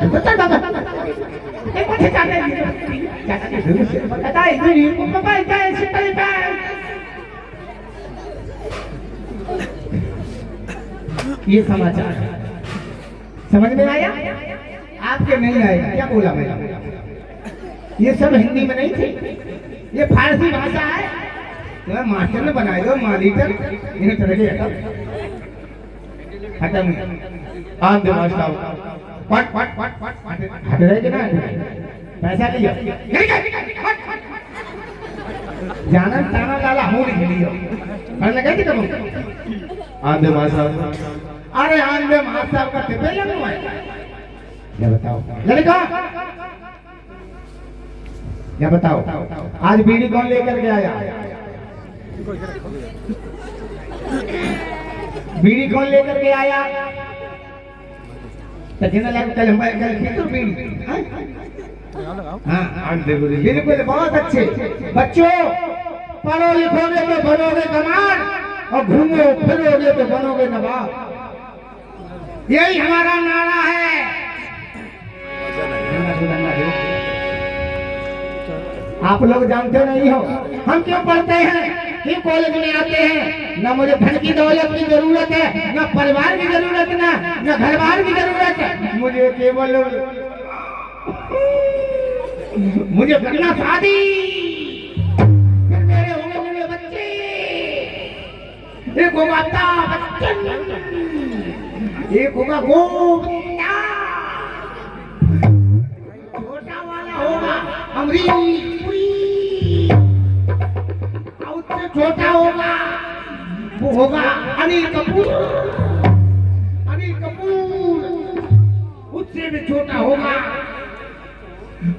बता ये मुझे जाने दीजिए बता इधर ही पापा इधर ऐसे करे ये समाचार है। समझ में आया? आपके नहीं आएगा। क्या बोला मैंने? ये सब हिंदी में नहीं थी, ये फारसी भाषा है। तो मास्टर ने बनाए दो मॉनिटर इन्हें चले गए खत्म आन दे मास्टर पट पट पट पट हट रहे ना पैसा लियो जाना ताना लाला हो नहीं लियो पर लगा थी कब आन दे मास्टर अरे आन दे मास्टर का टिपे लगो है ये बताओ लड़का ये बताओ आज बीड़ी कौन लेकर के आया? बीड़ी कौन लेकर के आया? कल बीड़ी हाँ बिल्कुल बहुत अच्छे बच्चों पढ़ो लिखोगे तो बनोगे कमाल और घूमो फिरोगे तो बनोगे नवाब। यही हमारा नारा है। आप लोग जानते नहीं हो हम क्यों पढ़ते हैं, क्यों कॉलेज में आते हैं? ना मुझे धन की दौलत की जरूरत है, ना परिवार की जरूरत, ना घर बार की जरूरत है। मुझे केवल मुझे करना शादी, फिर मेरे होंगे बच्चे, एक होगा बच्चन, एक होगा गोविंदा, छोटा वाला होगा अमरीश छोटा होगा वो होगा अनिल कपूर। अनिल कपूर उससे भी छोटा होगा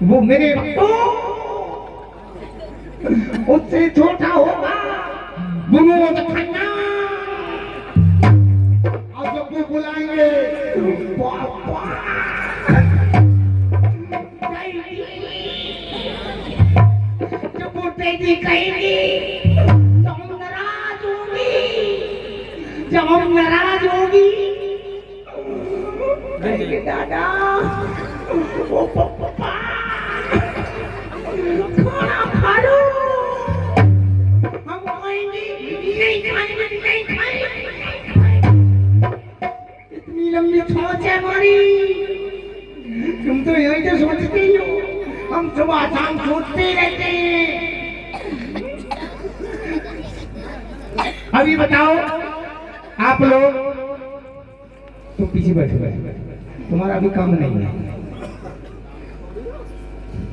वो मेरे उससे छोटा होगा विनोद खन्ना। और जब भी बुलाएंगे जब वो तेजी कहेंगे जब हम नाराज होगी दादा वो पापा खाना खा लो, हम खाएंगे नहीं खाएंगे। इतनी लंबी सोच है हमारी, तुम तो यही तो सोचते ही हो, हम सुबह शाम सोचते रहते हैं। अभी बताओ आप लोग तुम पीछे बैठे तुम्हारा अभी काम नहीं है।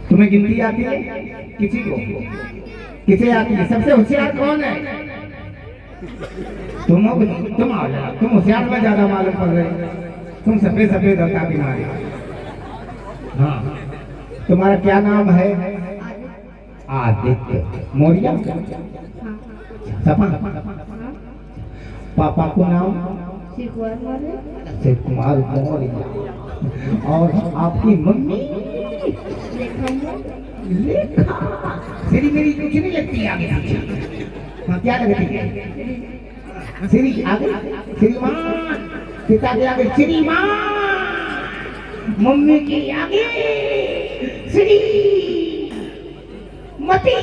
तुम्हें गिनती आती है? किसी को किसे आती है? सबसे होशियार कौन है? तुम होशियार में ज्यादा मालूम पड़ रहे। तुम सफेद सफेद होता बीमारी। हाँ तुम्हारा क्या नाम है? आदित्य मौर्य। पापा को नाम शिव कुमार मौर्य। और आपकी मम्मी लेखा। श्री मेरी कुछ नहीं लगती आगे पीछे। हाँ क्या लगती है? श्री आगे श्रीमान, पिता के आगे श्रीमान, मम्मी के आगे श्री मती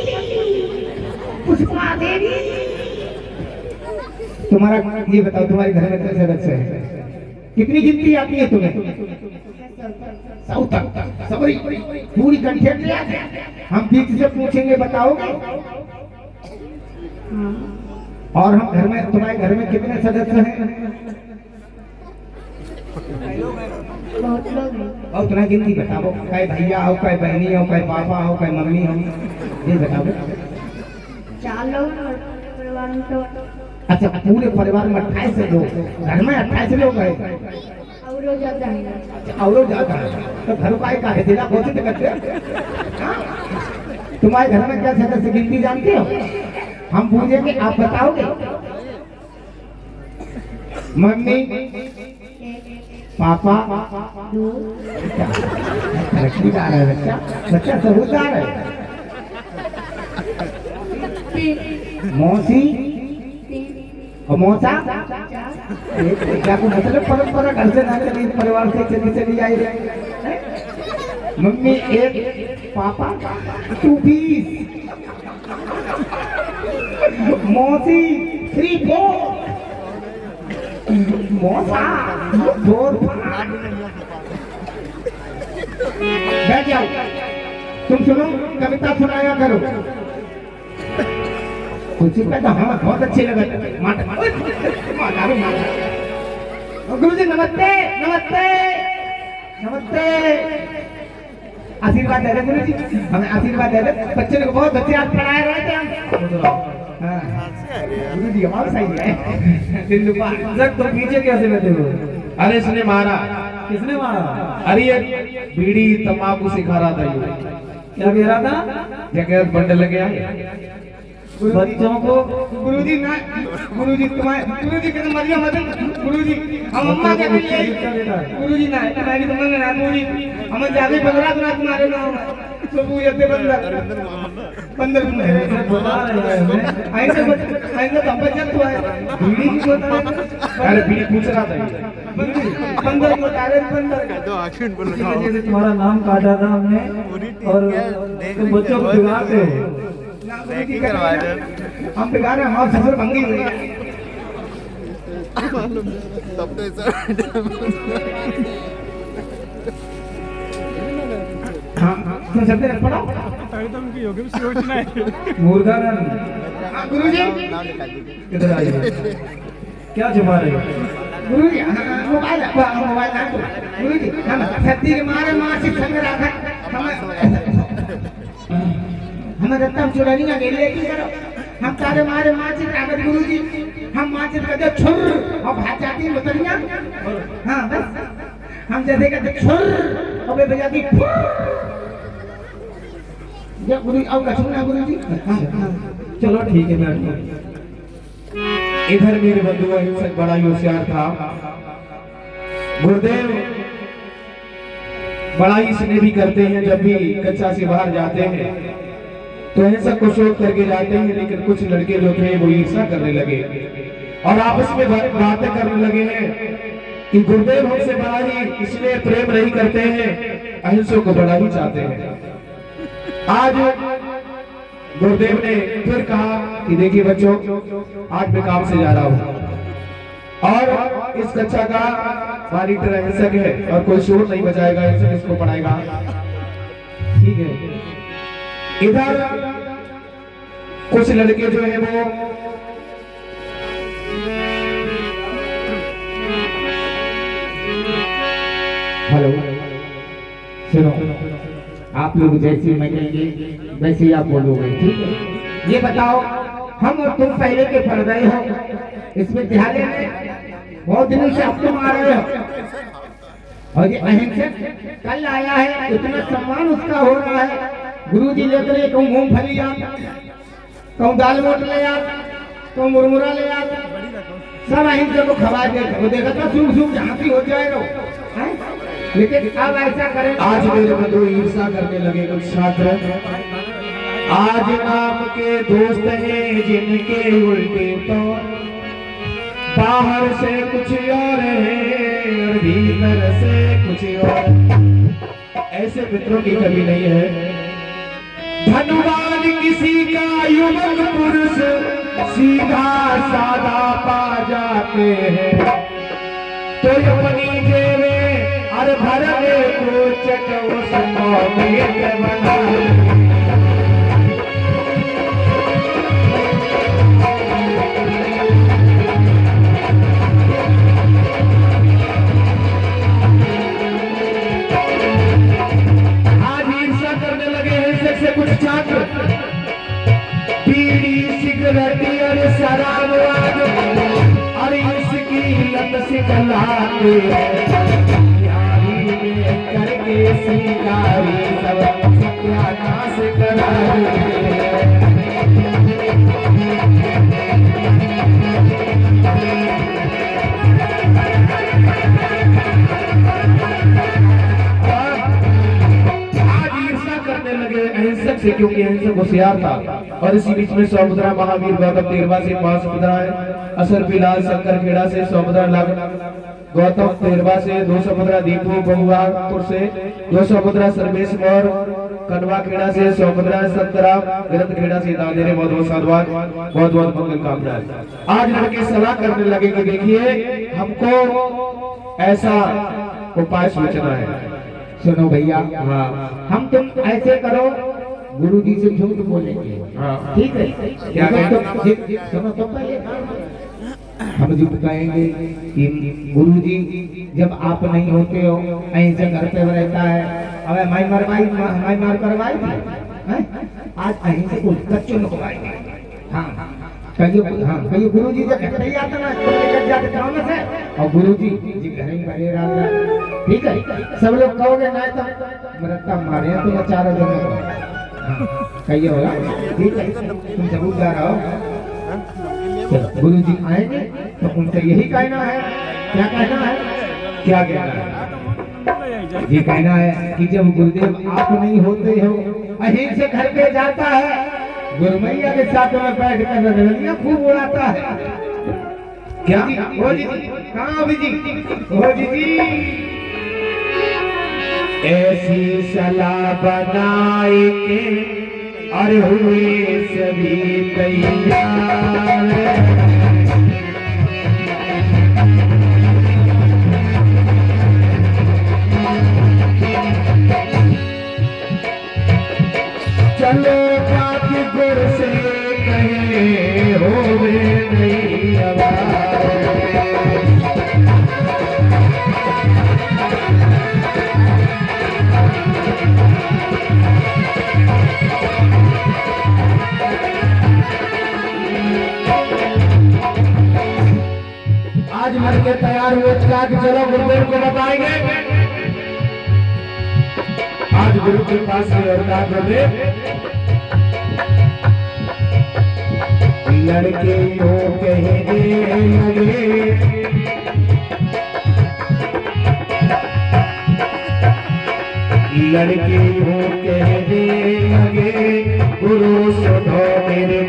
पुष्पा देवी। तुम्हारा ये बताओ तुम्हारे घर में कितने सदस्य हैं? कितनी गिनती आती है तुम्हें? सबरी पूरी कंठेट याद है। हम दीदी से पूछेंगे बताओगे? और हम घर में तुम्हारे घर में कितने सदस्य हैं? बहुत लोग हैं। और तुम्हारी गिनती बताओ। कई भैया हो, कई बहनी हो, कई पापा हो, कई मम्मी हो, ये बताओ। 4 लोग परिवार में तो। अच्छा पूरे परिवार में 28 लोग, घर में 28 लोग हैं और ज्यादा है। और ज्यादा है तो घर का है जिला घोषित करते। तुम्हारे घर में क्या सदस्य गिनती जानते हो? हम पूछेंगे आप बताओगे? मम्मी, पापा, रखीदार है बच्चा, बच्चा सबूतदार है। मौसी और मौसा क्या को मतलब परंपरा घर से ना चली, परिवार से चली चली आई रही। मम्मी एक, पापा 2 पीस, मौसी 3 4, मौसा 4 5। बैठ जाओ, तुम सुनो, कविता सुनाया करो। कुछ कहता हाँ बहुत अच्छे लगे। गुरु जी नमस्ते नमस्ते नमस्ते। आशीर्वाद दे दे गुरु जी, हमें आशीर्वाद दे दे। बच्चे को बहुत अच्छे आज पढ़ाए रहे थे हम। हाँ गुरु जी हमारा सही है। दिल्लुपा सर तो पीछे कैसे बैठे हो? अरे इसने मारा। किसने मारा? अरे ये बीड़ी तंबाकू सिखा रहा था ये। क्या कह रहा था? जगह बंडल लगे आए बच्चों को। गुरुजी ना, गुरुजी तुम्हारे गुरुजी के मरिया मत। गुरुजी हम अम्मा के लिए गुरुजी ना तुम्हारी समझ में ना। गुरुजी हम जाके 15 दिन तुम्हारे नाम तो पूजे ते बंदर में बुला रहे हैं। ऐसे तो हम बच्चे तो है बीड़ी की बोतल। अरे बीड़ी पूछ रहा था बंदर को डाले बंदर तो आखिर बोल रहा हूं। जैसे तुम्हारा नाम काटा था हमने और तुम बच्चों को बिगाड़ते हो। हम बिगाड़ रहे, हमारी फसल भंगी हुई है। तब तो ऐसा हाँ तुम सबने पढ़ा मुर्गानंद। हाँ गुरुजी किधर आइए, क्या छुपा रहे हो? गुरुजी मोबाइल मोबाइल ना गुरुजी हम सत्ती के मारे मासी संग रखा हमें रत्ता चुरा नहीं गए लेकिन करो हम तारे मारे माचित रागत गुरुजी हम माचित कहते छुर और भाग जाती है बतरिया। हाँ बस हम जैसे कहते छुर और वे बजाती जब गुरु अब कछुना गुरुजी। चलो ठीक है बैठो। इधर मेरे बंधु अहिंसक बड़ा होशियार था। गुरुदेव बड़ा ही स्नेह भी करते हैं। जब भी कक्षा से बाहर जाते हैं तो अहिंसक को शोध करके जाते हैं, लेकिन कुछ लड़के जो थे वो ईर्ष्या करने लगे और आपस में बातें करने लगे हैं कि गुरुदेव हमसे बड़ा ही इसलिए प्रेम नहीं करते हैं, अहिंसक को बड़ा ही चाहते हैं। आज गुरुदेव ने फिर कहा कि देखिए बच्चों, आज मैं काम से जा रहा हूं और इस कक्षा का मॉनिटर अहिंसक है और कोई शोर नहीं बजाएगा, अहिंसक इसको पढ़ाएगा। ठीक है। इधर कुछ लड़के जो है वो हेलो सुनो, आप लोग जैसे मैं कहेंगे वैसे ही आप बोलोगे, ठीक है? ये बताओ हम और तुम पहले के पढ़ रहे हो इस विद्यालय में, बहुत दिनों से अब तुम आ रहे हो और ये अहिंसक कल आया है, इतना सम्मान उसका हो रहा है। गुरुजी लेकर कहूँ मूंगफली याद, कहूँ दाल मोट ले याद, कहूँ मुरमुरा ले याद, सब अहिंसक को खवा दे। वो देखा था सूख सूख झांसी हो जाएगा, लेकिन अब ऐसा करें। आज मेरे बंधु ईर्ष्या करने लगे कुछ छात्र। आज नाम के दोस्त हैं जिनके उल्टे तो बाहर से कुछ और है और भीतर से कुछ और। ऐसे मित्रों की कमी नहीं है। धनवान किसी का युवक पुरुष सीधा सादा पा जाते हैं, तो अपनी जेबे और भरने को चटो संभव बना। से कुछ छात्र बीड़ी सिगरेट और शराब और इसकी लत से गलाते करके सिंगारी सब सत्यानाश करा अहिंसक से, क्योंकि अहिंसक होशियार था। और इसी बीच में सौभद्रा महावीर गौतम 13वां से 5 मुद्रा है, असर बिलाल शंकर खेड़ा से सौभद्रा गौतम तेरवा से 215 दीपू बहुआपुर से 215 सर्वेश मौर्य कनवा खेड़ा से 115 संतराम गिरत खेड़ा से दादेरे बहुत बहुत साधुवाद बहुत बहुत मंगल कामनाएं। आज लड़के सलाह करने लगे कि देखिए हमको ऐसा उपाय सोचना है। सुनो भैया, हाँ हम तुम ऐसे करो, गुरु जी से झूठ बोलेंगे, हाँ ठीक है? क्या सुनो तो पहले हम झूठ कहेंगे कि गुरु जी जब आप नहीं होते हो ऐसे घर पे रहता है, अब माई मार करवाई थी, आज कहीं से कुछ कच्चू लगवाएंगे। हाँ कहिए गुरु जी जब घर नहीं आता ना तो लेकर जाते काम से, और गुरु जी घर ही बने रहता, ठीक है? सब लोग कहोगे ना तो मरता मारे तो चारों जगह कहिए होगा, ठीक है? तुम जरूर जा रहा हो। गुरु जी आएंगे तो उनसे यही कहना है। क्या कहना है? क्या कहना है? ये कहना है कि जब गुरुदेव आप नहीं होते हो, अहीं से घर पे जाता है, गुरुमैया के साथ में बैठ कर रंगलियां खूब उड़ाता है। क्या हो जी? कहाँ भी जी? हो जी ऐसी सलाह बनाए के अरे हुए सभी तैयार। चलो जाके गुर से कहे होवे नहीं आवाज। आज लड़के तैयार हुए कि चलो गुरुदेव को बताएंगे। आज गुरु के पास अवतार गुरुदेव लड़के को कहने लगे लड़के को कहने लगे गुरु सुनो मेरे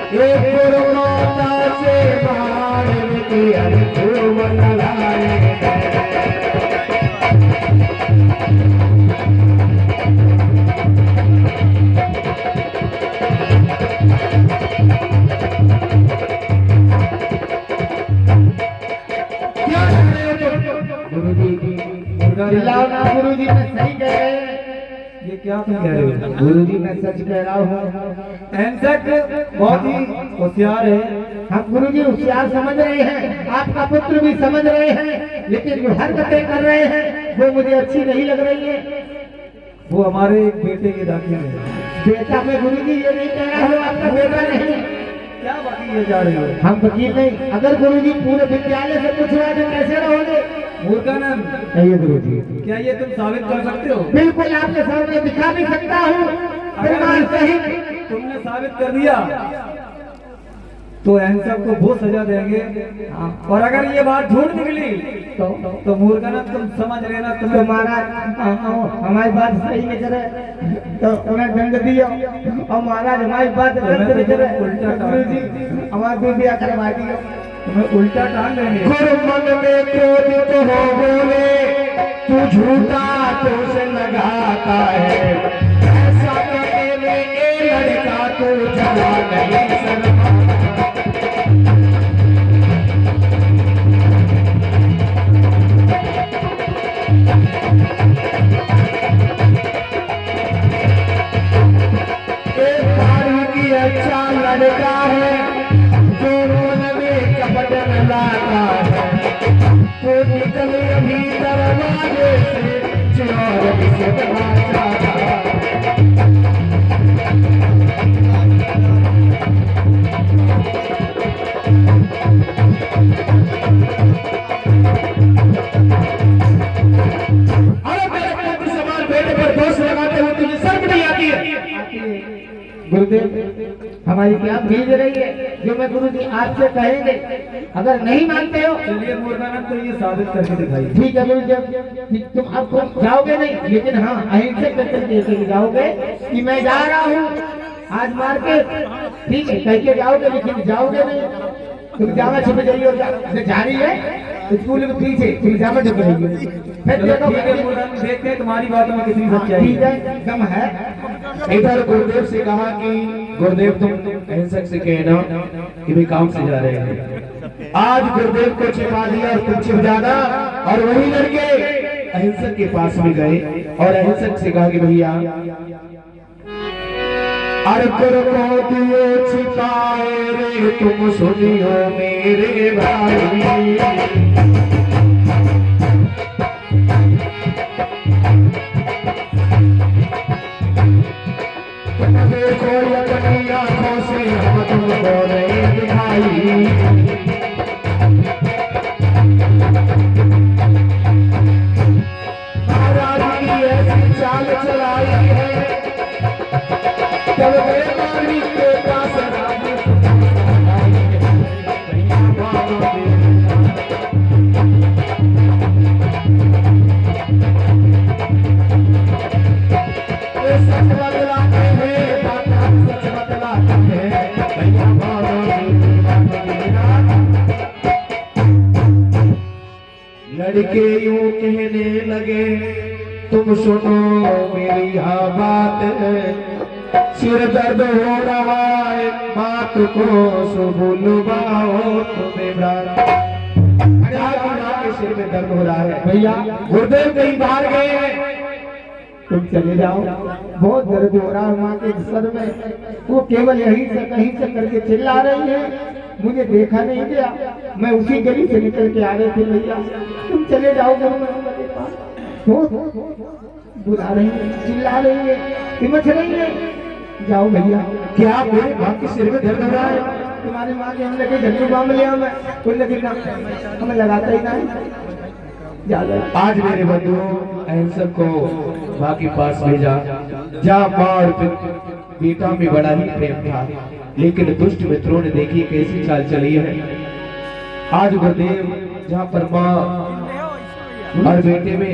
गुरु माता से बाढ़ की अनुभव लगाए। गुरु जी मैं सही कह रहे हैं। ये क्या कह रहे हो? गुरु जी मैं सच कह रहा हूँ। बहुत ही होशियार है। हम गुरु जी होशियार समझ रहे हैं, आपका पुत्र भी समझ रहे हैं, लेकिन जो हरकतें कर रहे हैं वो मुझे अच्छी नहीं लग रही है। वो हमारे बेटे के दाखिल है। बेटा में गुरु जी ये नहीं कह रहा हूँ आपका बेटा नहीं। क्या वकील ये जा रहे हो? हम वकील नहीं। अगर गुरु जी पूरे विद्यालय से पूछवा तो कैसे रहोगे? मूर्खानंद कहिए गुरु जी। क्या ये तुम साबित कर सकते हो? बिल्कुल आपके सामने दिखा भी सकता हूँ। प्रमाण सहित तुमने साबित कर दिया तो हैंडसम को वो सजा देंगे। और अगर ये बात झूठ निकली तो मूर्खानंद तुम समझ लेना तुम्हारा हमारी बात सही नहीं करे तो उन्हें दंड दियो, और महाराज हमारी बात गलत नहीं करे गुरु जी हमारी दूधिया करवा दियो, तुम्हें उल्टा टांग देंगे। गुरु मन में क्रोधित हो बोले तू झूठा तुझसे लगाता है, ऐसा कहने में ये लड़का तू जवा नहीं शर्मा। अच्छा लड़का है जो रोन में कपट न लाता है, तो निकले अभी दरवाजे से चोर से भागा। अरे मेरे पुत्र समान बेटे पर दोष लगाते हो, तुझे शर्म नहीं आती है? गुरुदेव हमारी क्या भेज रही है जो मैं गुरु जी आपसे कहेंगे, अगर नहीं मानते हो चलिए मूर्खानंद तो ये साबित करके दिखाइए। ठीक है गुरुदेव, तुम अब जाओगे नहीं, लेकिन हाँ अहिंसक करके जाओगे कि मैं जा रहा हूँ आज मार्केट, ठीक है कह के जाओगे, लेकिन जाओगे नहीं। तुम जामा छुप जाइए और जा रही है स्कूल के पीछे, तुम जामा छुप जाइए। फिर देखो देखते हैं तुम्हारी बातों में कितनी सच्चाई ठीक है। है, दम है। इधर गुरुदेव से कहा कि गुरुदेव तुम अहिंसक से कहना कि वे काम से जा रहे हैं। आज गुरुदेव को छिपा दिया और तुम छिप जाना, और वही लड़के अहिंसक के पास में गए और अहिंसक से कहा कि भैया अर्पुर को दियो छिपाए रे तुम सुनियो मेरे भाई। देखो अपनी आंखों से हम तुमको नहीं दिखाई। महाराज की ऐसी चाल चलाई है, जब वे मारी के पास राजी सच बदलाते हैं, सच बदलाते हैं भैया लड़के यूं कहने लगे तुम सुनो मेरी यह बात, सिर दर्द हो रहा है बात को सो बुलवाओ तुम्हें के सिर में दर्द हो रहा है। भैया गुरुदेव कहीं बाहर गए हैं, तुम चले जाओ, बहुत दर्द हो रहा है माँ के सर में। वो केवल यहीं से कहीं से करके चिल्ला रही है, मुझे देखा नहीं गया, मैं उसी गली से निकल के आ रहे थे। भैया तुम चले जाओ, मेरे पास बुला रही है, चिल्ला रही है, हिम्मत रही है, जाओ भैया। क्या मेरे माँ के सिर में दर्द हो रहा है? तुम्हारी माँ के हम लगे झंडू बाम लिया, मैं कोई लगे ना, हमें लगाता ही नहीं। आज मेरे बंधुओं अहिंसक को माँ के पास भेजा, जहाँ माँ और बेटा में बड़ा ही प्रेम था, लेकिन दुष्ट मित्रों ने देखी कैसी चाल चली है। आज गुरुदेव जहाँ पर माँ और बेटे में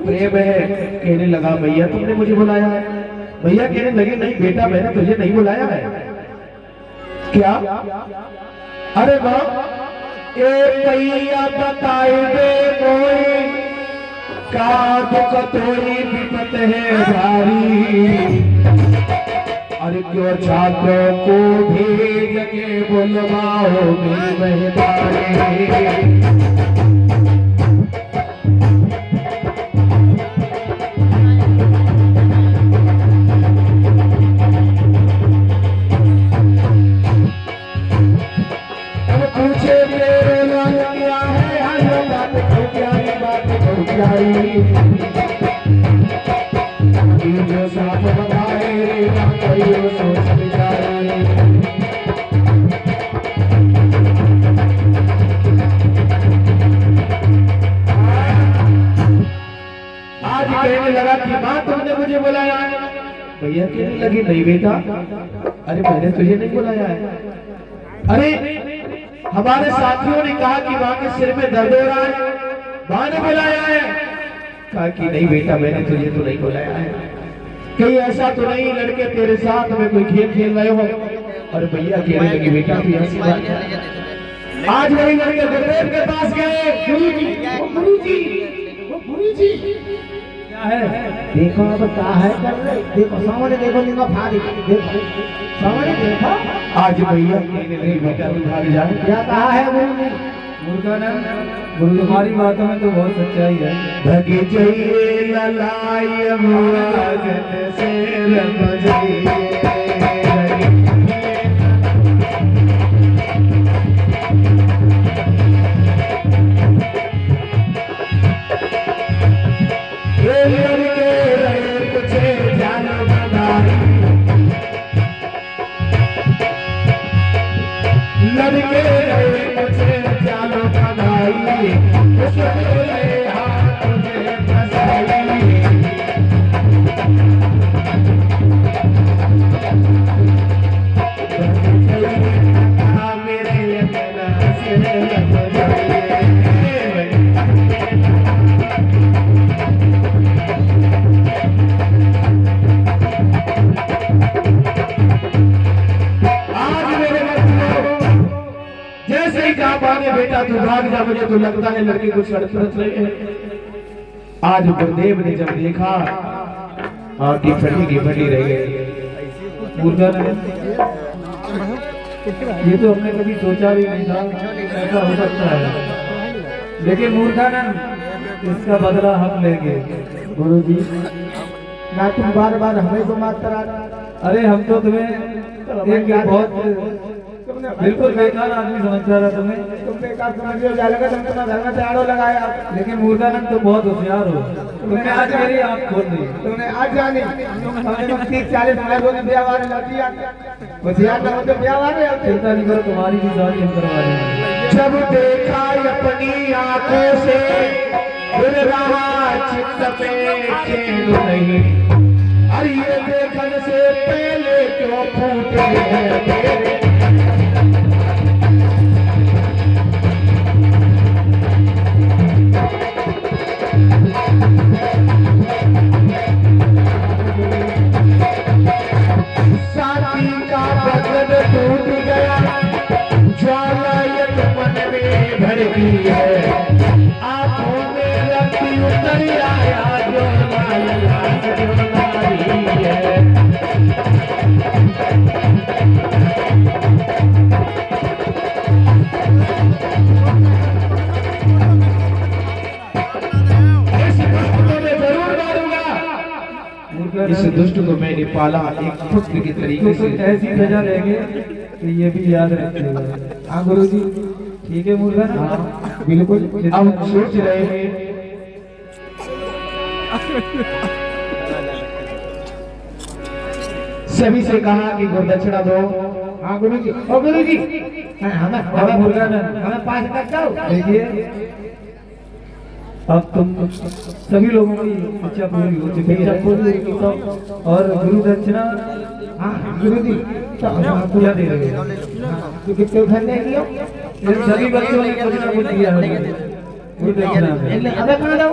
प्रेम है, कहने लगा भैया तुमने मुझे बुलाया है। भैया कहने लगे नहीं बेटा मैंने तुझे नहीं बुलाया है। क्या? अरे माँ ए भैया बताए दे कोई का दुख थोड़ी विपत है भारी, अरे क्यों छात्रों को भेज के बुलवाओ मेहरबानी। जो साथ बताए सोच विचारे। आज कहने लगा कि माँ तुमने मुझे बुलाया है। भैया कहने लगी नहीं बेटा, अरे मैंने तुझे नहीं बुलाया है। अरे हमारे साथियों ने कहा कि माँ के सिर में दर्द हो रहा है, माँ ने बुलाया है। कहा कि नहीं बेटा मैंने तुझे तो नहीं बुलाया है, कहीं ऐसा तो नहीं लड़के तेरे साथ में कोई खेल खेल रहे हो। और भैया कहने लगे बेटा तू ऐसी बात है। आज वही लड़के गुरुदेव के पास गए, गुरुजी क्या है? देखो अब क्या है कर रहे, देखो सामने देखो, निगा फाड़ी, देखो सामने देखो। आज भैया कहने लगे बेटा तू भाग जा। क्या कहा है गुरु? गुरु तुम्हारी बातों में तो बहुत सच्चाई है। भगे जाइए ललाई मुआजन से रब जाइए। लड़के मुझे जानो फनाई, उसके हाथ तुझे फसाई। भाग जा, मुझे तो लगता है लड़के कुछ अड़चन रहे हैं। आज गुरुदेव ने जब देखा आंखें फटी रह गई। मूर्खानंद, ये तो हमने कभी सोचा भी नहीं था ऐसा हो सकता है, लेकिन मूर्खानंद इसका बदला हम लेंगे। गुरु जी, ना तुम बार बार हमें को मार करा। अरे हम तो तुम्हें एक बहुत बिल्कुल बेकार आदमी समझ रहा था तुम्हें, तुम बेकार समझ रहे हो, जा लगा तुमने घर में तैयारो लगाया। लेकिन मूर्खानंद तो बहुत होशियार हो, तुमने आज मेरी आँख खोल दी। तुमने आज जानी 30-40 मिनट होने ब्याह वाले लड़की होशियार ना होते ब्याह वाले होते। चिंता नहीं करो, तुम्हारी भी शादी हम करवा देंगे। जब देखा अपनी आंखों से फिर रहा चित्त पे चैन नहीं। अरे ये देखने से पहले क्यों फूटे हैं तेरे। साथी का बदन टूट गया, ज्वाला यत मन में भड़की है। आंखों में रंग उतर आया जो माया जो नारी है। इस दुष्ट को मैंने पाला एक पुत्र की तरीके से। ऐसी सजा देंगे तो ये भी याद रखेगा। हाँ गुरु जी, ठीक है मूर्खानंद? हाँ बिल्कुल। अब सोच रहे हैं सभी से कहा कि गुरुदक्षिणा दो। हाँ गुरु जी, ओ गुरु जी, हमें मूर्खानंद, हमें पास कर दो। देखिए अब तुम सभी लोगों की इच्छा पूरी हो चुकी है, और गुरु दक्षिणा हाँ गुरु जी, तो हम आपको क्या दे रहे हैं? तो कितने उठने दियो? इन सभी बच्चों ने कुछ ना कुछ दिया है गुरु दक्षिणा में। अबे कहाँ दो?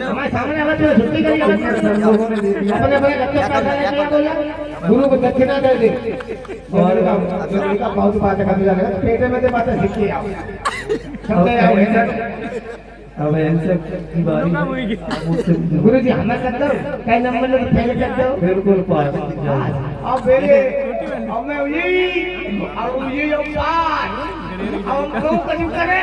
हमारे सामने आवा तो छुट्टी करी लोगों ने दे दिया। अपने बड़े बच्चे पैसा लेके आ बोला गुरु को दक्षिणा दे दे। और का बहुत बात कर दिया है, पेटे में से बातें सीख के आओ। सब ले आओ। अब ऐसे की बारी गुरु जी हमें कर दो, कई नंबर लोग पहले कर दो। बिल्कुल पास। अब मेरे अब मैं ये पास अब हम लोग कहीं करे,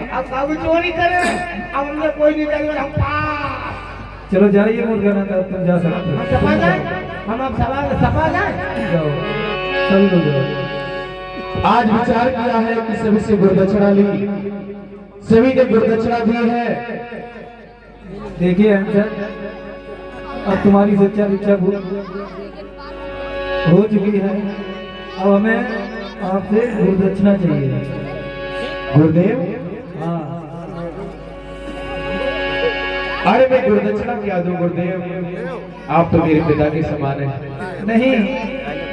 अब कागज चोरी करे, अब हमने कोई नहीं करेगा, हम पास। चलो जाइए मूर्खानंद, अब तुम जा सकते हम हो। सपा जाए, हम अब सपा जाए। जाओ, सभी लोग जाओ। आज विचार किया है कि सभी से गुरुदक्षिणा ली, सभी ने गुरुदक्षिणा दी है। देखिए अंशर, अब तुम्हारी सच्चा इच्छा हो चुकी है, अब हमें आपसे गुरुदक्षिणा चाहिए। गुरुदेव, हाँ, अरे मैं गुरुदक्षिणा क्या दूं गुरुदेव, आप तो मेरे पिता के समान हैं। नहीं,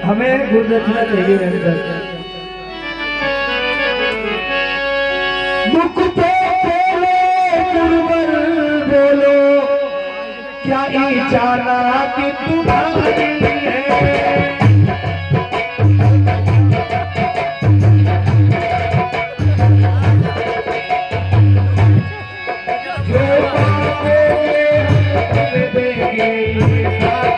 हमें गुरुदक्षिणा चाहिए अंशर। मुख पे बोलो गुरुवर बोलो, क्या ये जाना कि तुम्हारी है। जो पाओगे तुम्हें देंगे ये बात।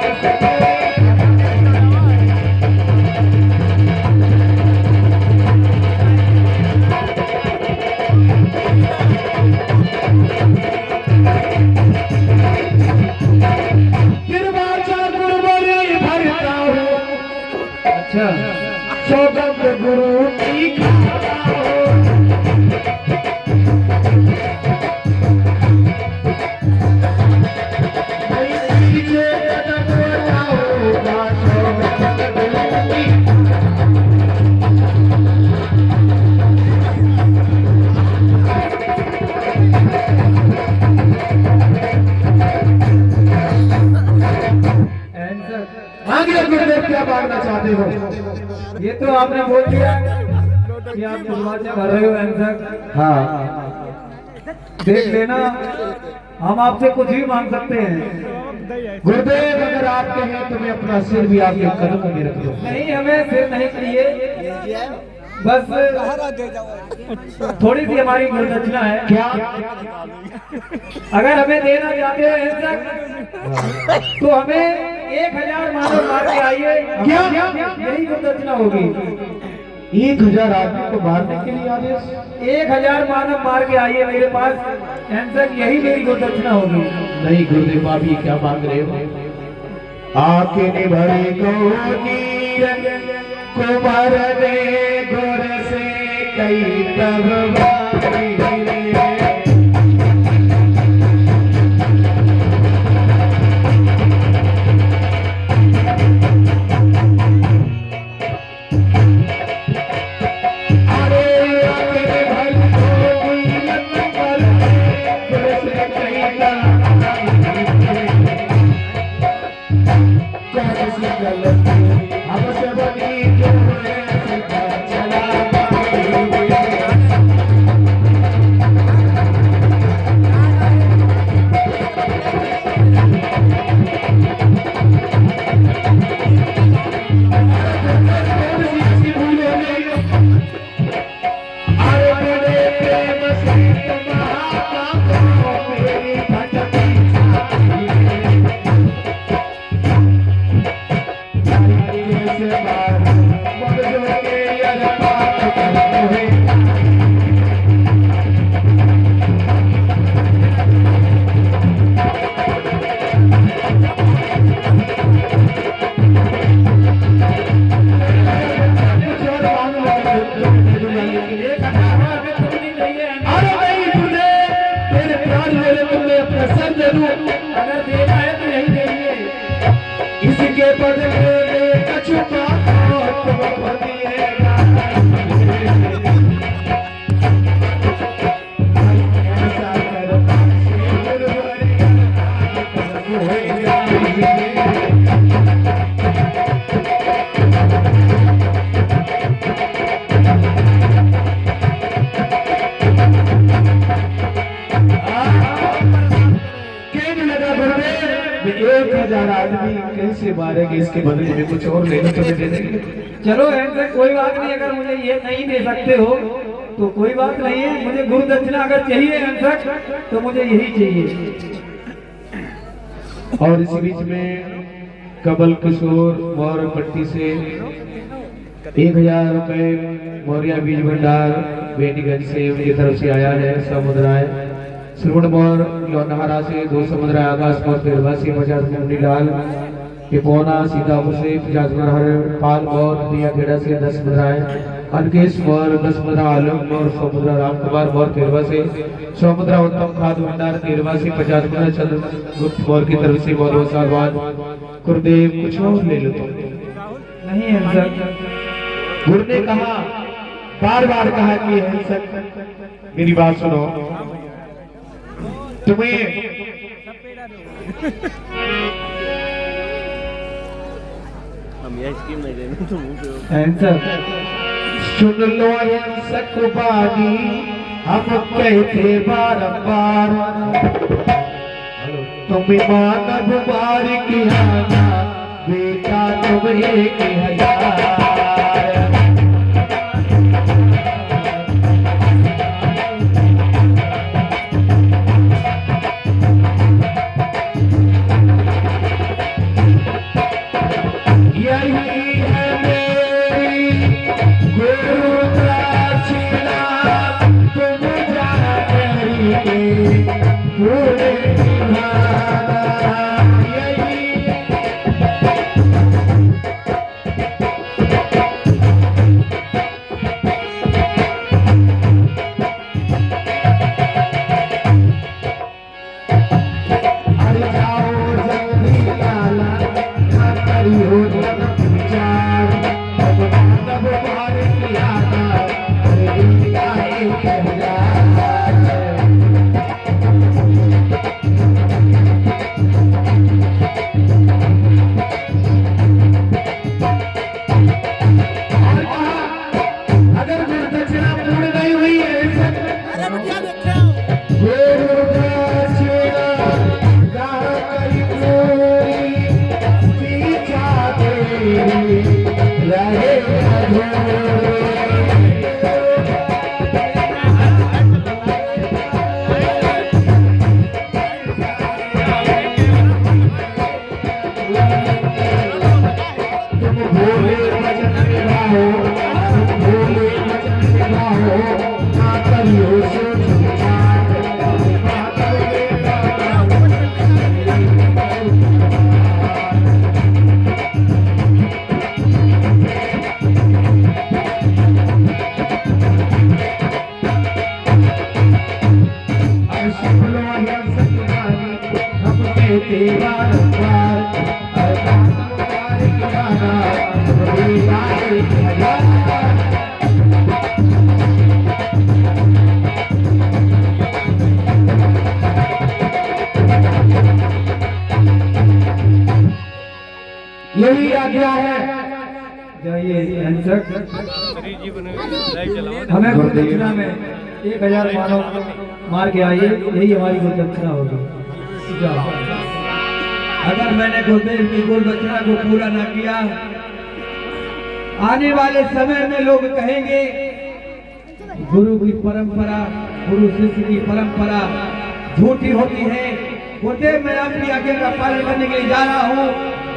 अच्छा, सौगंध गुरु की खाता हो। पीछे कदम बढ़ाओगा, सौगंध गुरु की। आगे गुरुदेव क्या मांगना चाहते हो? ये तो आपने बोल दिया कि आप निर्वाचन कर रहे हो आंसर। हाँ, देख लेना, हम आपसे कुछ भी मांग सकते हैं। गुरुदेव अगर आप कहें तो मैं अपना सिर भी आपके कदमों में रख दूं। नहीं, हमें सिर नहीं चाहिए, बस थोड़ी सी हमारी गुरदक्षिणा है। क्या? अगर हमें देना चाहते हैं हिंसक तो हमें 1000 मानव मार के आइए। क्या? यही गुरदक्षिणा होगी। 1000 आदमी को मारने के लिए आदेश? 1000 मानव मार के आइए मेरे पास हिंसक, यही मेरी गुरदक्षिणा होगी। नहीं गुरुदेव, आप ये क्या मांग रहे हो? आके निभरे को नीर कुमार ने गुर से कई तब अगर देना है तो यही देंगे। इसके बदले में कछुआ आदमी कैसे मारेंगे? इसके बदले में कुछ और लेना तो दे देंगे। चलो ऐसे कोई बात नहीं, अगर मुझे ये नहीं दे सकते हो तो कोई बात नहीं है। मुझे गुरदक्षिणा अगर चाहिए हिंसक तो मुझे यही चाहिए। और इसी बीच में कमल किशोर मौर्य पट्टी से 1000 रुपए मौर्य बीज भंडार बेनीगंज से उनकी तरफ से आया है। समुद्राय श्रवण मौर्य लोनाहारा से 2 समुद्राय आकाश मौर्य तिरवासी 50 मुंडीलाल पिपोना सीतापुर से 50 मुद्रा पाल मौर्य दिया खेड़ा से 10 मुद्राएं अनकेश मौर्य 10 मुद्रा आलम मौर्य 100 मुद्रा रामकुमार मौर्य तिरवा से 100 मुद्रा उत्तम खाद भंडार तिरवा से 50 मुद्रा चंद्रगुप्त मौर्य की तरफ से बहुत साल बाद। गुरुदेव कुछ और ले लो तुम। नहीं हिंसक, गुरु ने कहा, बार बार कहा कि हिंसक मेरी बात सुनो, तुम्हें हम ये स्कीम नहीं देंगे तो हिंसक सुन लो हिंसक बानी हम कहते बारंबार, तुम्हें मानव मार किया बेटा तुम 1000। लेते बार अरदास कियाना गुरुदेव आए हजार। यही आज्ञा है। जाइए हमें गुरु दक्षिणा में 1000 मानव मार के आइए, यही हमारी गुरु दक्षिणा होगी। जाओ। अगर मैंने गुरुदेव की गुरु दक्षिणा को पूरा न किया, आने वाले समय में लोग कहेंगे गुरु की परंपरा, गुरु शिष्य की परंपरा झूठी होती है। गुरुदेव मैं आपकी आज्ञा का पालन करने के लिए जा रहा हूँ,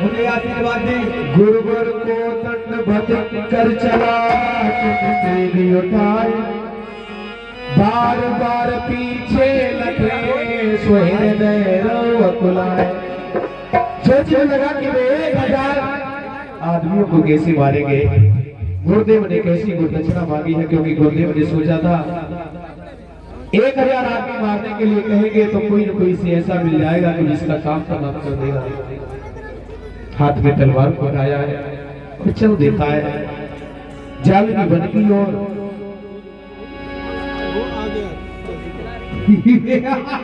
मुझे आशीर्वाद दें। गुरु गुरु को दंडवत कर चला तेरी उठाए, बार बार पीछे लगे हृदय रोकुलाए। सोचने लगा कि वे 1000 आदमियों को कैसे मारेंगे। गुरुदेव ने कैसी गुरु दक्षिणा मांगी है, क्योंकि गुरुदेव ने सोचा था 1000 आदमी मारने के लिए कहेंगे तो कोई न कोई से ऐसा मिल जाएगा कि जिसका काम तमाम कर देगा। हाथ में तलवार को उठाया है और चल देता है जाल की बन की ओर।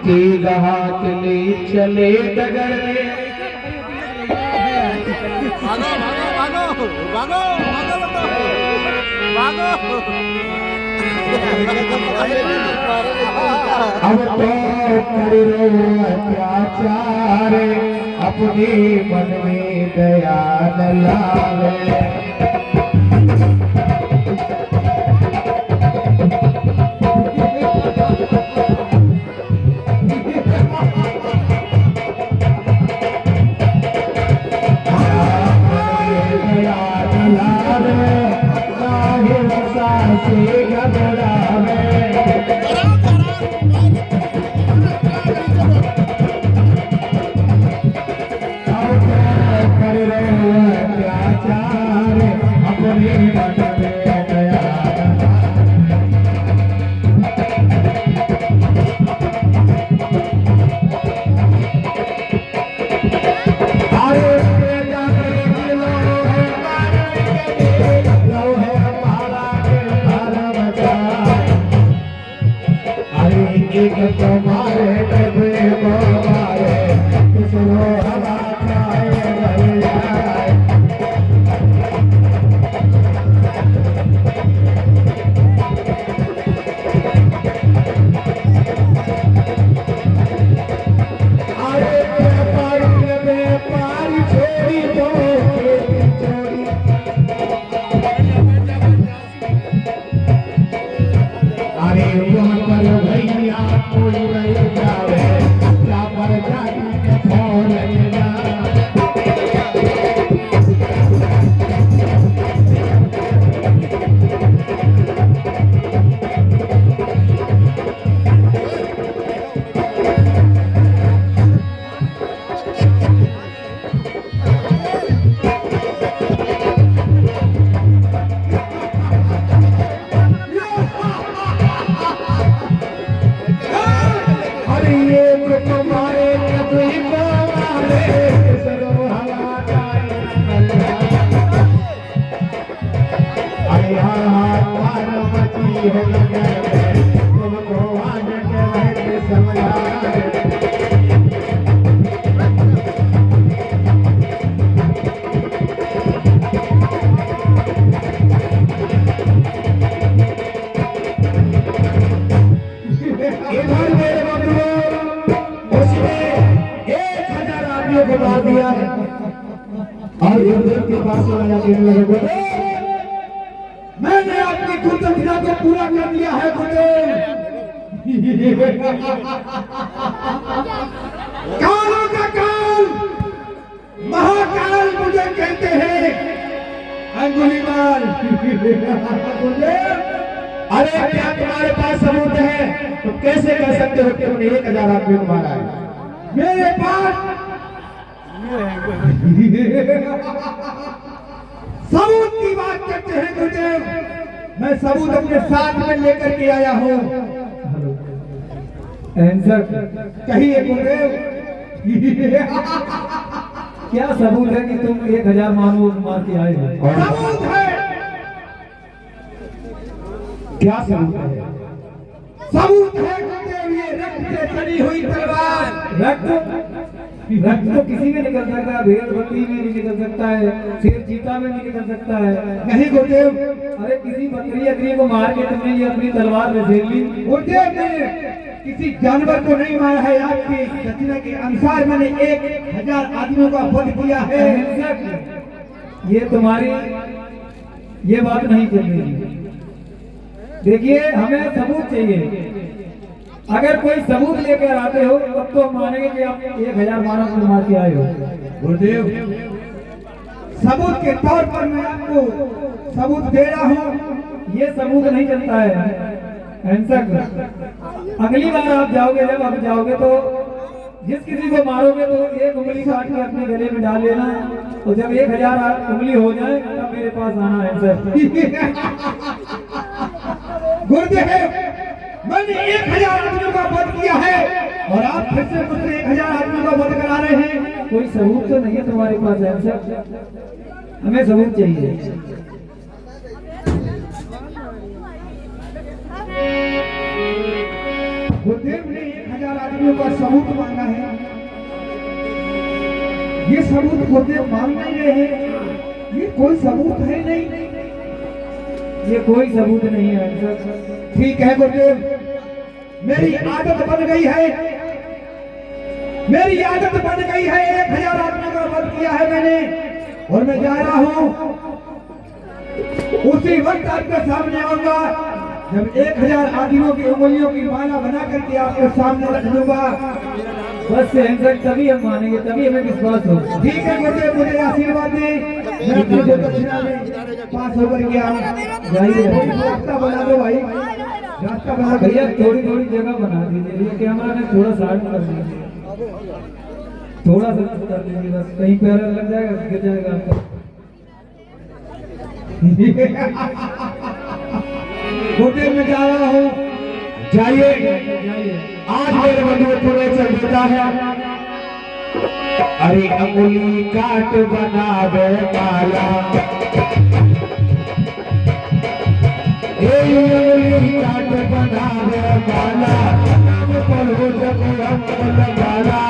तेग हाथ ले चले डगर में, भागो भागो भागो भागो भागो अब तो कर रो अत्याचार, अपने मन में दया न लावे। तुम्हारे डबे को मारे किसको हवा खाए रह जाए। अरे व्यापारी छोड़ी दो छोड़ी, अरे वहाँ पर भैया कोई नहीं जावे, क्या पर जाके फोन लगा। मार दिया है और गुरुदेव के पास आया कहने लगे मैंने आपकी कुलदक्षिणा को पूरा कर दिया है गुरुदेव। कालों का काल महाकाल मुझे कहते हैं अंगुलीमाल। अरे क्या तुम्हारे पास सबूत है? तो कैसे कह सकते हो कि तुमने 1000 आदमी को मारा है? मेरे पास सबूत की बात करते हैं गुरुदेव। मैं सबूत अपने साथ में लेकर के आया हूँ। आंसर कहिए गुरुदेव। क्या सबूत है कि तुम 1000 मानो मार के आए हो? सबूत है, क्या सबूत है? सबूत है गुरुदेव, ये रक्त से चढ़ी हुई तलवार। रक्त तो किसी में निकल सकता है, भेड़ बकरी में भी निकल सकता है, शेर चीता में भी निकल सकता है। नहीं गुरुदेव, अरे किसी बकरी अकरी को मार के तुमने ये अपनी तलवार में फेर ली। गुरुदेव मैंने किसी जानवर को नहीं मारा है, आपकी रचना के अनुसार मैंने 1000 आदमियों का वध किया है। अहिंसक, ये तुम्हारी ये बात नहीं चल रही। देखिए हमें सबूत चाहिए। अगर कोई सबूत लेकर आते हो तब तो हम मानेंगे कि आप 1000 मानव को मार के आए हो। गुरुदेव, सबूत के तौर पर मैं आपको सबूत दे रहा हूँ। ये सबूत नहीं चलता है अहिंसक। अगली बार आप जाओगे, जब आप जाओगे तो जिस किसी को मारोगे तो एक उंगली काट के अपने गले में डाल लेना, और जब 1000 उंगली हो जाए तब मेरे पास आना है अहिंसक। गुरुदेव, मैंने 1000 आदमियों का वध किया है और आप फिर से मुझसे 1000 आदमियों का वध करा रहे हैं। कोई सबूत तो नहीं है तुम्हारे पास अहिंसक, हमें सबूत चाहिए। गुरुदेव ने 1000 आदमियों का सबूत मांगा है। ये सबूत गुरुदेव मांग नहीं रहे हैं, ये कोई सबूत है नहीं। ये कोई सबूत नहीं है अहिंसक। ठीक है गुरुदेव, मेरी आदत बन गई है, मेरी आदत बन गई है। 1000 आदमियों का वध किया है मैंने, और मैं जा रहा हूँ। उसी वक्त आपके सामने आऊंगा जब 1000 आदमियों की उंगलियों की माला बना करके आपके सामने रख दूंगा। बस अहिंसक, तभी हम मानेंगे, तभी हमें विश्वास होगा। ठीक है गुरुदेव, मुझे आशीर्वाद दें। मैं अपनी जो दक्षिणा में पास होकर गया हूँ। जाइए। रास्ता बना दो भाई, रास्ता बना भैया दो। थोड़ी थोड़ी जगह बना दीजिए, ये कैमरा ने थोड़ा साइड कर दीजिए, थोड़ा सा कर दीजिए, बस कहीं पैर लग जाएगा, गिर जाएगा आपका। गुरुदेव में जा रहा हूँ। जाइए, जाइए। आज मेरे बंधु पूरे चल देता है। अरे अंगुली काट बनावे माला, अंगुली काट बनावे माला, नाम पढ़ो जब हम लगाला।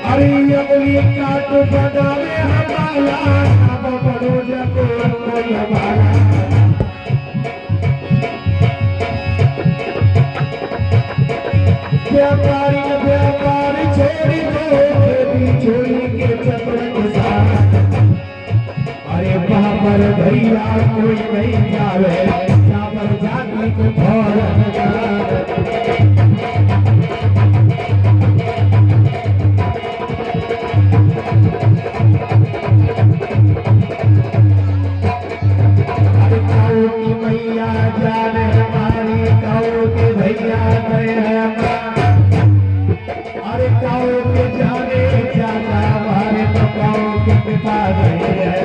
अरे अंगुली काट बनावे हमारा, नाम पढ़ो जब हम लगाला। व्यापारी व्यापारी छोड़ी दो, छोड़ी के चपड़ साथ। अरे वहाँ पर भैया कोई नहीं जावे, यहाँ पर जाति को भौर। अरे काऊ की मैया जाने हमारी, काऊ के भैया गए हैं। अरे काऊ के जाने जाता हमारे, तो काऊ के पिता गए हैं।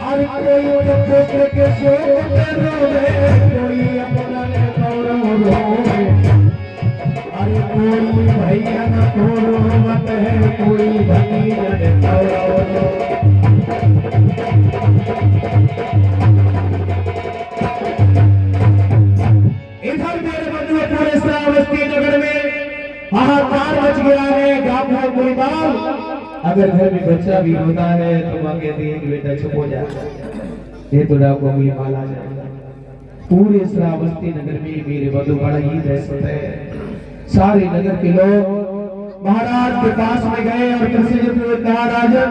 अरे कोई तो पुत्र के शोक में रोवे, कोई अपना ने गौरव रोवे। अरे कोई भैया न छोड़ो मत है, कोई भतीजा ने गौरव रोवे। इधर मेरे बंधु पूरे श्रावस्ती नगर में हाहाकार मच गया है, गांव में गोलीबार। अगर घर में बच्चा भी होता है तो मां कहती है कि बेटा चुप हो जा, ये तो डाक को गोली मार आ जाएगा। पूरे श्रावस्ती नगर में मेरे बंधु बड़ा ही दहशत है। सारे नगर के लोग महाराज के पास में गए और कृष्ण जी ने कहा, राजन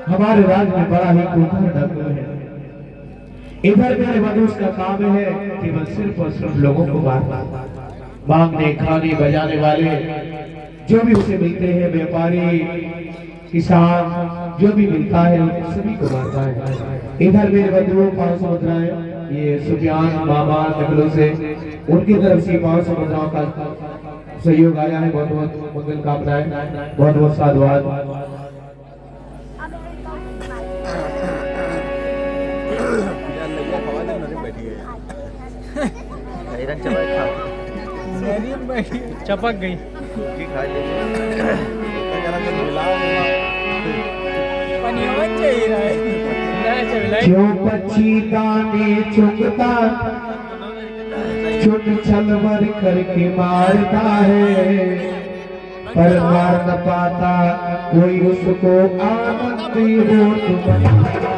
हमारे राज्य में बड़ा ही कुकर डाकू है। इधर मेरे बंधु का काम है केवल सिर्फ और सिर्फ लोगों को मारना, मांगने खाने बजाने वाले जो भी उसे मिलते हैं, व्यापारी किसान जो भी मिलता है उन सभी को मारता है। इधर मेरे बंधुओं 500 मुद्राएं ये सुफियान मामा नकलों से उनकी तरफ से 500 मुद्राओं का सहयोग आया है, बहुत बहुत मंगल कामनाएं, बहुत बहुत साधुवाद। चपक गई क्यों पक्षी दाने चुगता चुन छलवर करके मारता है, पर मार न पाता कोई उसको आनंद हो तुम्हारा।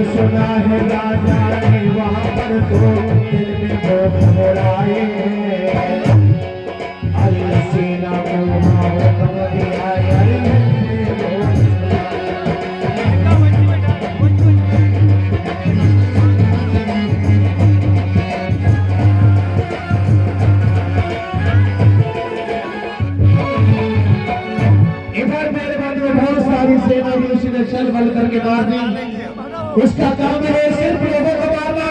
सुना है राजा ने वहाँ पर तो दिल में भोग मोड़ाए, अल्लाह सीना को मारो दिया इधर मेरे बाद में बहुत सारी सेना भी उसी ने चल बल करके मार दी। उसका काम है सिर्फ लोगों को मारना।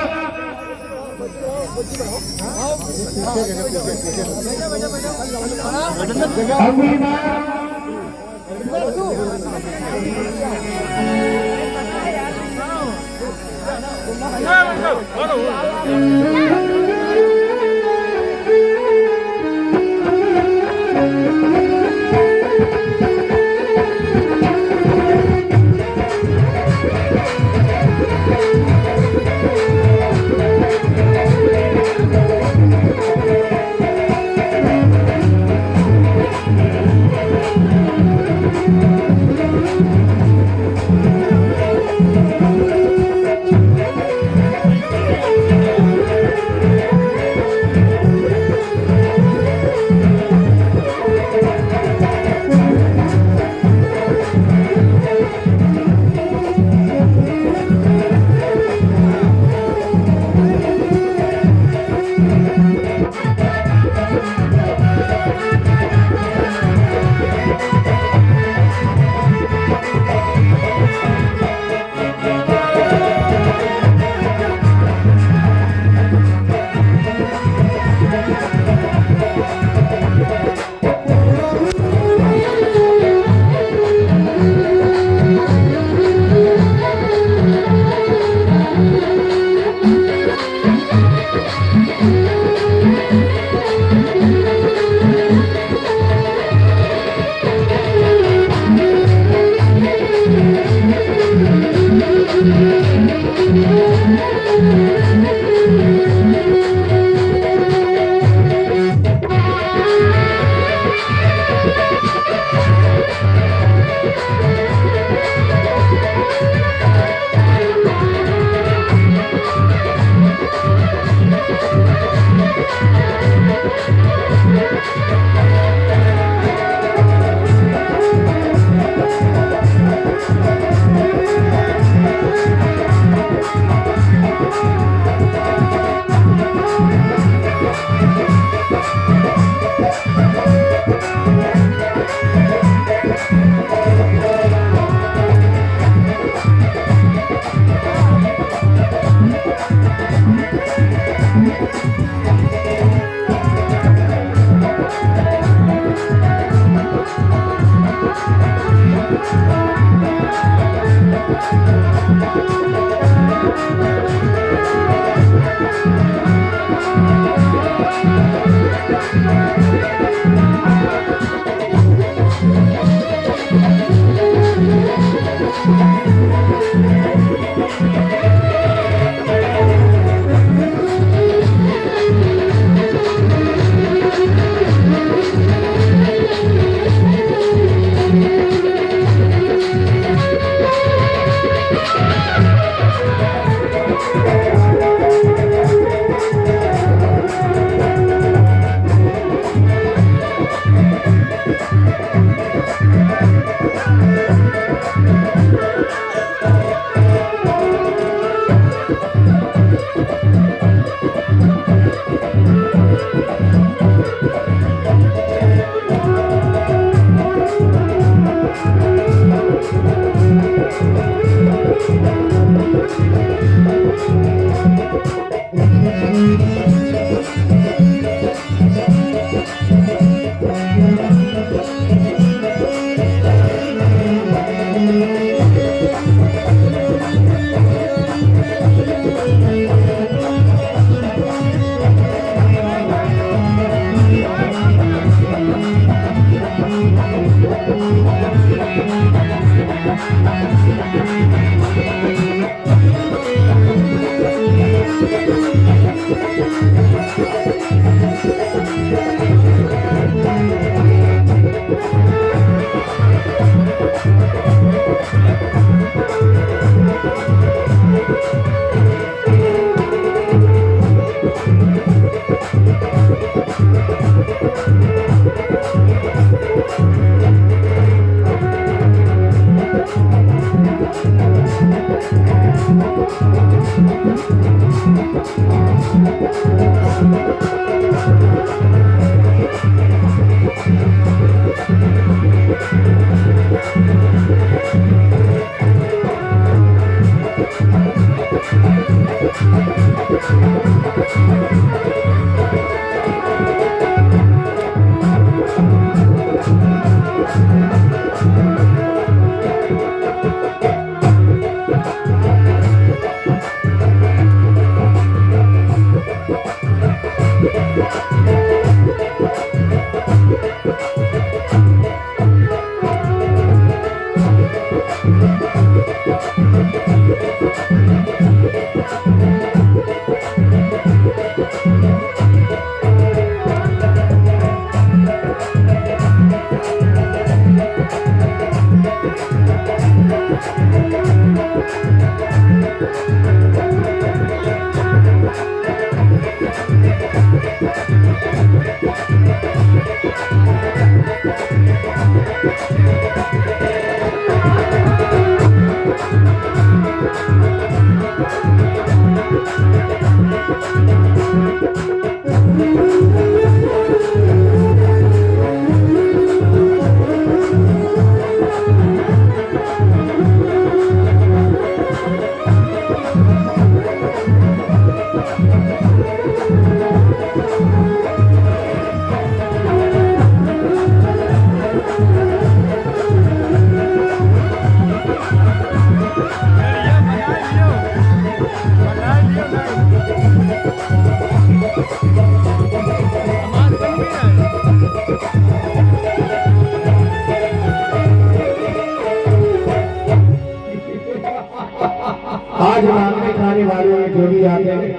आज रात में खाने वाले जो भी आते हैं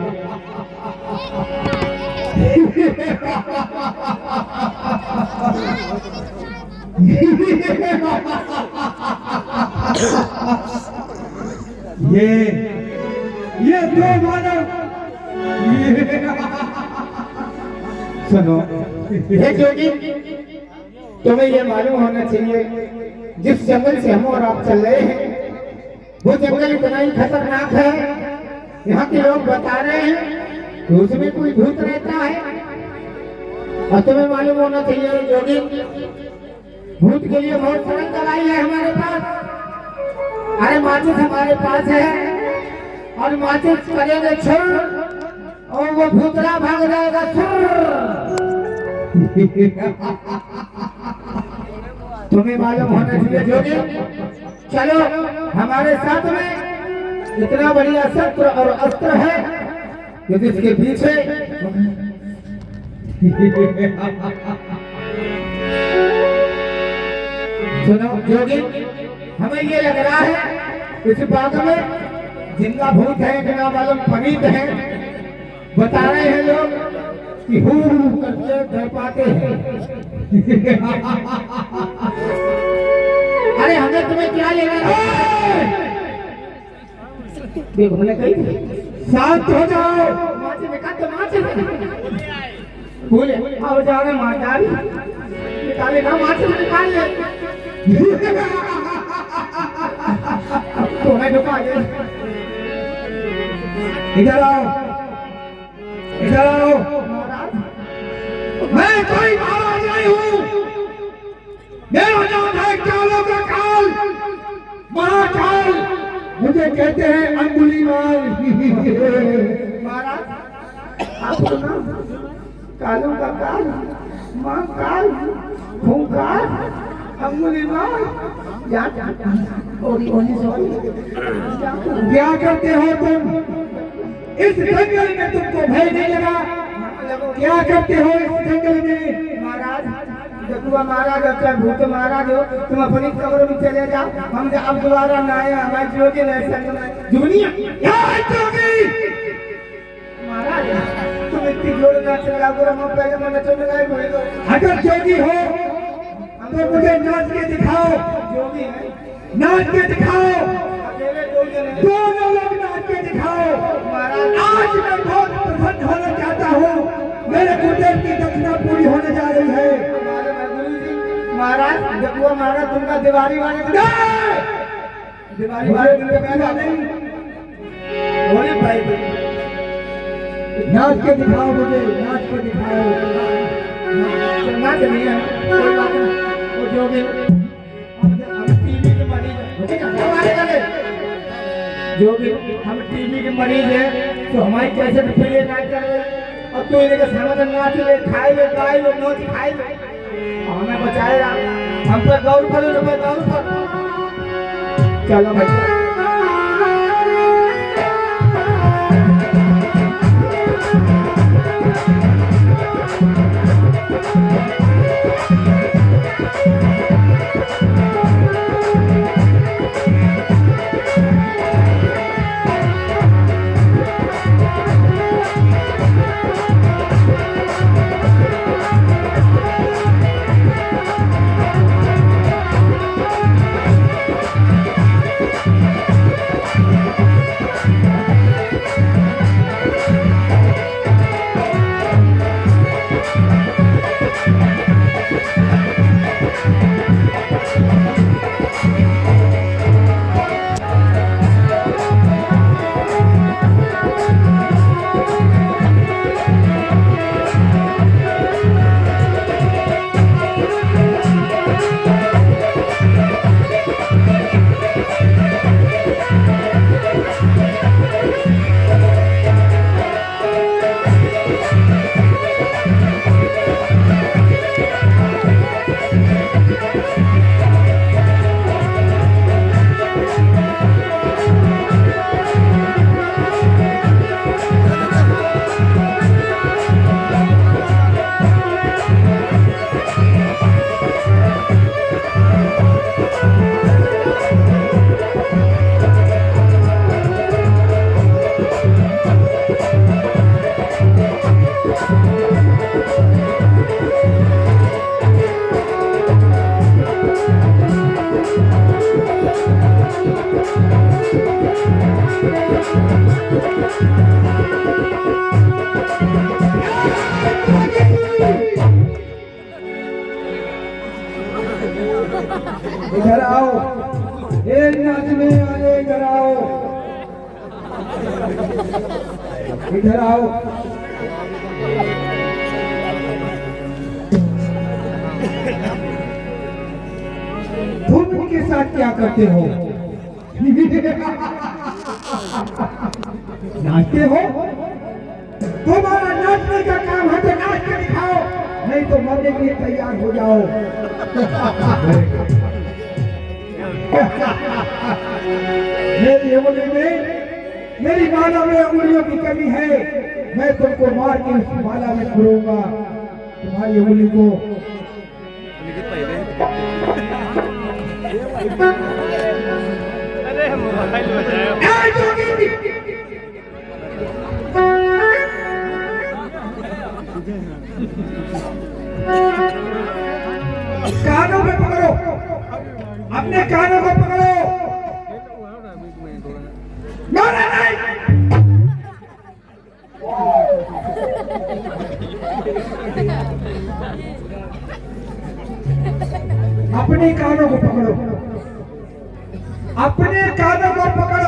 ये दो मानव सुनो, हे जोगी, तुम्हें ये मालूम होना चाहिए जिस जंगल से हम और आप चल रहे हैं वो जंगल इतना ही खतरनाक है। यहाँ के लोग बता रहे हैं कि उसमें कोई भूत रहता है। और तुम्हें मालूम होना चाहिए जोगी, भूत के लिए बहुत सरल दवाई है हमारे पास। अरे माचिस हमारे पास है और माचिस करेंगे छुर और वो भूतला भाग जाएगा छुर। तुम्हें मालूम होना चाहिए जोगी, चलो हमारे साथ में इतना बढ़िया शस्त्र और अस्त्र है कि जिसके पीछे सुनो जोगी, हमें ये लग रहा है इस बात में जिनका भूत है जिनका मालूम पनीत है। बता रहे हैं लोग कि हू करके डर पाते हैं। अरे हमें तुम्हें क्या लेना है? देखो मैंने कही शांत हो जाओ। माचे में तो माचे बोले आओ जाओ रे माचारी निकाले ना माचे में निकाल ले। तो मैं दुकान इधर आओ, इधर आओ। मैं कोई महाराज नहीं हूँ, मेरा नाम है कालों का काल, महाकाल। मुझे कहते हैं अंगुलीमाल। महाराज आपको नाम कालों का काल, महाकाल, खूंखार, अंगुलीमाल। क्या करते हो तुम इस जंगल में? तुमको भय नहीं लगा? क्या करते हो इस जंगल में? महाराज जगुआ महाराज अच्छा भूत महाराज हो, तुम अपनी कब्र में चले जाओ, हम अब दोबारा ना आए। हमारे जोगी जुगनिया महाराज तुम इतनी जोर ना चला करो, हम पहले मन तो लगाए बोले तो अगर जोगी हो तो मुझे नाच के दिखाओ। जोगी है नाच के दिखाओ, दोनों लोग नाच के दिखाओ। आज मैं बहुत प्रसन्न होना चाहता हूँ, मेरे गुरुदेव की दक्षिणा पूरी होने जा रही है। महाराज जगुआ महाराज तुमका दिवाली वाले दिन पे पैदा नहीं, होली नाच के दिखाओ मुझे, नाच के दिखाओ। नाच नहीं है, कोई बात नहीं। वो जो भी हम टीवी के मरीज हैं, जो भी हम टीवी के मरीज हैं, तो हमारी कैसे फिर नाच करे। अब तो इन्हें समझ नाच ले, खाए ले, गाए ले, नोच खाए ले, हमें बचाएगा। हम पर गौर करो, तो मैं गौर करो। चलो भाई। इधर आओ, ए नाचने वाले इधर आओ, इधर आओ। तुम इनके साथ क्या करते हो? नाचते हो? तुम्हारा नाचने का काम है तो नाच के दिखाओ, नहीं तो मरने के लिए तैयार हो जाओ। मेरी उंगली में, मेरी माला में उंगलियों की कमी है, मैं तुमको मार के उस माला में पुरूंगा तुम्हारी उंगली को। अरे मोबाइल बजाओ। कानों में पकड़ो, अपने कानों को पकड़ो। नहीं, अपने कानों को पकड़ो, अपने कानों को पकड़ो।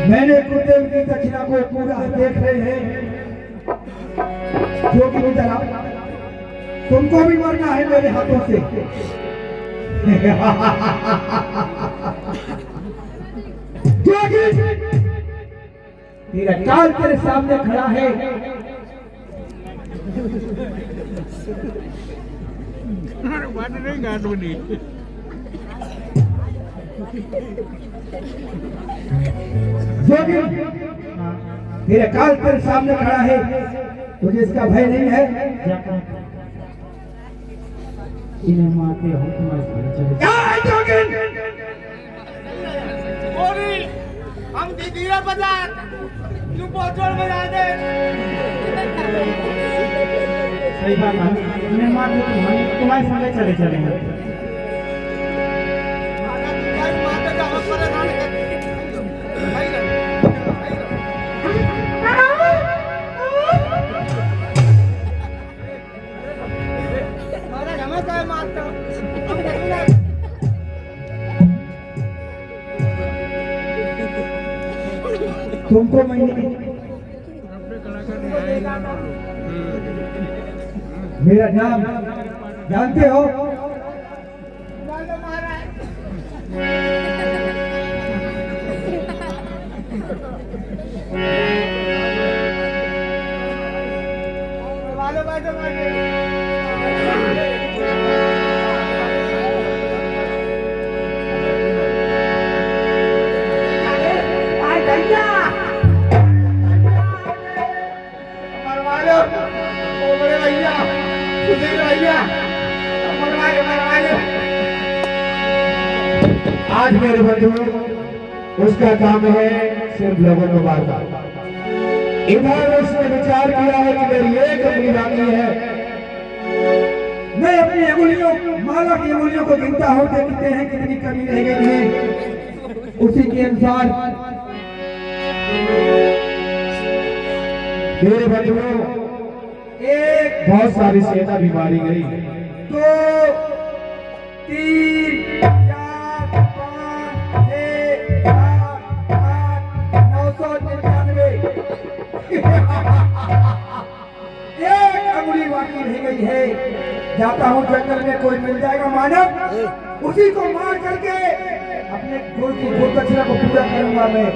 मैंने गुरुदेव की दक्षिणा को पूरा देख रहे हैं, जो कि उधर आओ, तुमको भी मरना है मेरे हाथों से। तेरा काल तेरे सामने खड़ा है, बात नहीं गाट बनी। जोगी तेरा काल तेरे सामने खड़ा है, तुझे इसका भय नहीं है? इन्हें मारते हो तुम्हारे हम दीदीरा बाजार तू बोतल बजा दे। सही बात है, इन्हें मारते तुम्हारे संगे चले चलेंगे। परेशान कर महाराज हमें क्या मारता हम देखना तुमको मैंने मेरा नाम जानते हो? आज मेरे बंधु उसका काम है सिर्फ लोगों को मारना। इधर उसने विचार किया है कि मेरी एक उंगली बाकी है। मैं अपनी अंगुलियों माला की अंगुलियों को गिनता हूँ देखते हैं कितनी कमी रह गई है। उसी के अनुसार मेरे बंधुओं एक बहुत सारी सेना भी मारी गई। 2 3 4 5 6 7 8 999 एक अंगुली बाकी रह गई है। जाता हूँ जंगल में कोई मिल जाएगा मानव, उसी को मार करके अपने गुरु की गुरदक्षिणा को पूरा करूंगा मैं।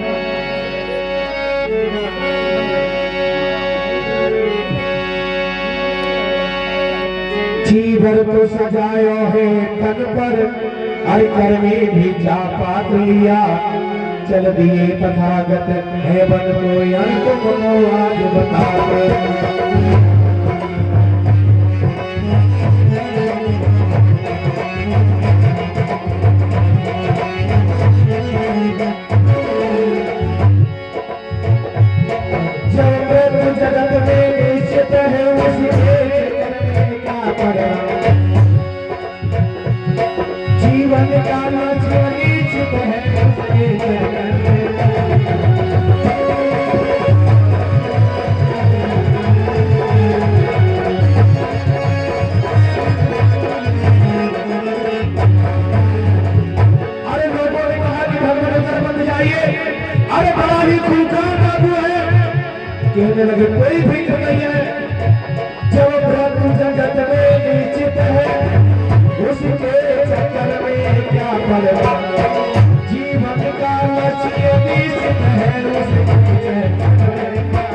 जीवन तो सजायो है तन पर, हर कर में भी जा पात लिया। चल दिए तथागत है बन को अंत को आज बता जगत में निश्चित है उसके जीवन का लक्ष्य निश्चित है उसके अरे लोगों ने कहा कि धर्म बंद जाइए। अरे बड़ा ही खूंखार बाबू है। कहने लगे कोई भी नहीं है। जब प्रभु जगत में निश्चित है उसके चक्कर में क्या पड़ेगा। जीवन का लक्ष्य निश्चित है उसके चक्कर में क्या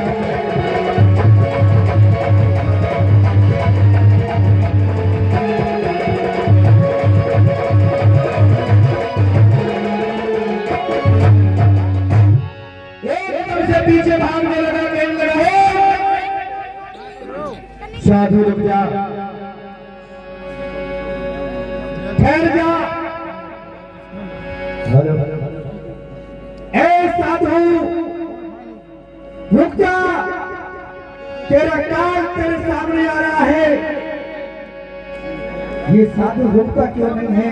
एकदम से पीछे भागने लगा। कहने लगा साधु रुक जा, ठहर जा। ए साधु रुक जा, तेरा काल तेरे सामने आ रहा है। ये साधु रुकता क्यों नहीं है?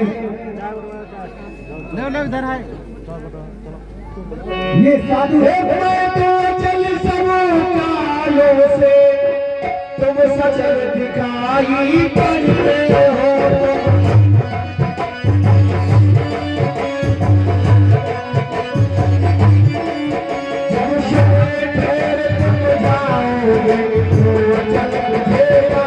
इधर है ये साधु मैं तो चल सब कालों से तुम सचल दिखाई पड़ते हो। जब शोर ठहर तुम जाओगे तो चल बुझेगा।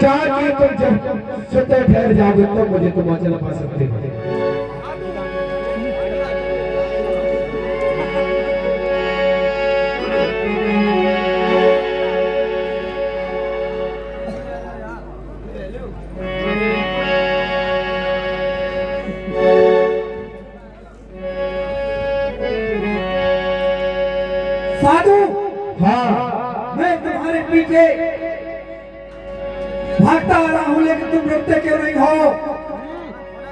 ताकि तुम जब स्वतः ठहर जाओगे तो मुझे तुम अचल पा सकते हो। साधु हाँ मैं तुम्हारे पीछे भागता आ रहा हूँ लेकिन तुम रुकते क्यों नहीं हो?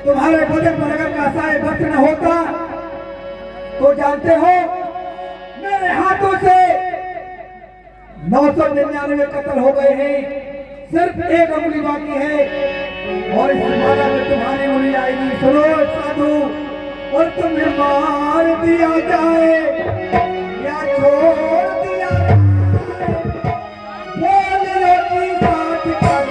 तुम्हारे बदन पर अगर कासाए वक्त न होता तो जानते हो मेरे हाथों से 999 कत्ल हो गए हैं, सिर्फ एक उंगली बाकी है और इस माला में तुम्हारी उंगली आएगी। सुनो साधु, और तुम्हें मार दिया जाए या छोड़ दिया जाए, की बात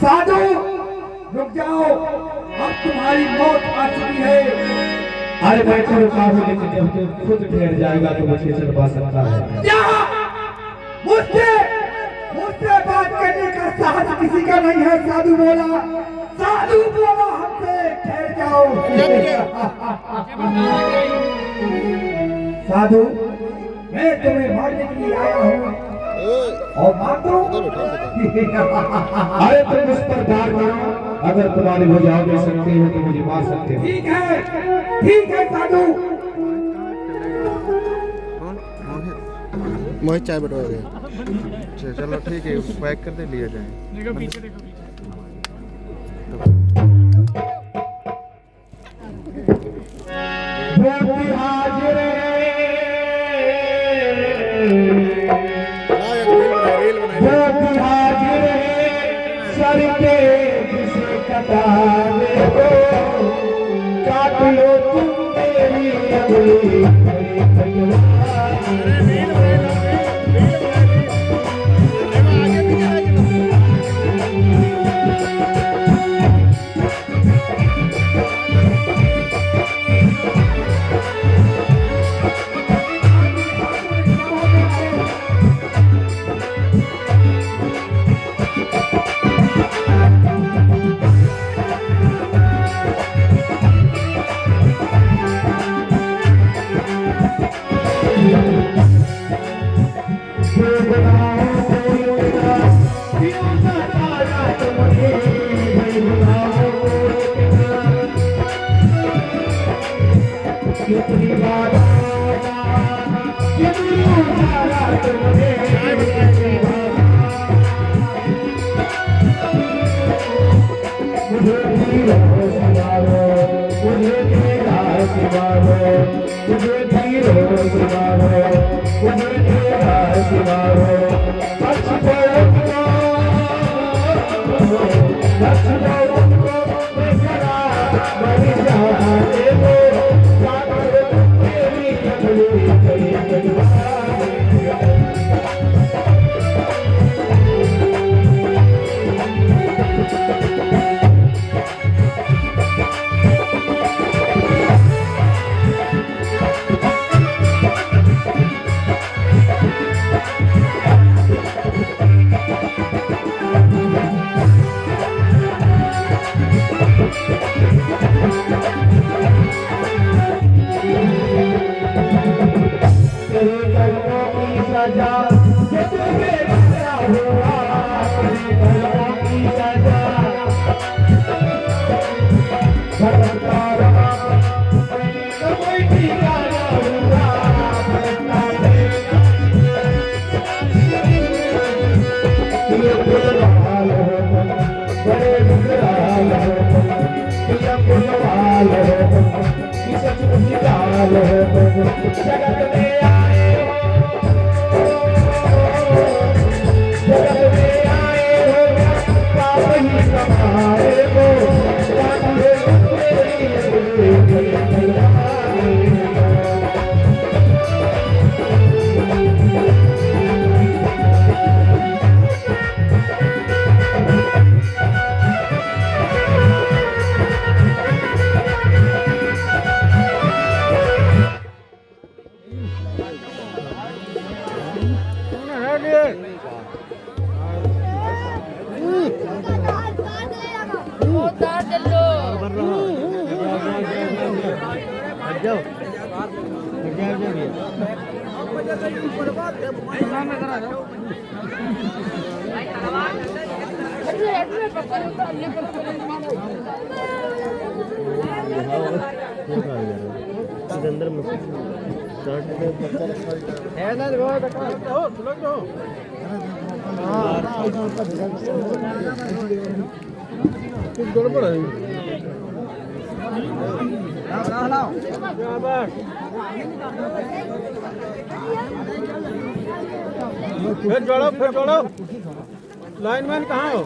साधु रुक जाओ, अब तुम्हारी मौत आ चुकी है। अरे मैं तो रुका हूँ, लेकिन जब तू खुद ठहर जाएगा तो मुझे चल पा सकता है। क्या मुझसे मुझसे बात करने का साहस किसी का नहीं है? साधु बोला, साधु बोला हमसे ठहर जाओ। साधु, मैं तुम्हें मारने के लिए आया हूँ और मार दो। अरे तुम उस पर वार करो, अगर तुम्हारी भुजाओं में शक्ति हो तो मुझे मार सकते हो। ठीक है साधु। मोहित चाय बटवाओगे? चलो ठीक है, पैक कर दे, लिए जाए। काट लो तुम मेरी अंगुली, बड़े कमाल है तुम जगत में आए हो, जगत में आए हो, पाप ही कमाए हो, कांधे फिर जोड़ो लाइनमैन कहाँ हो?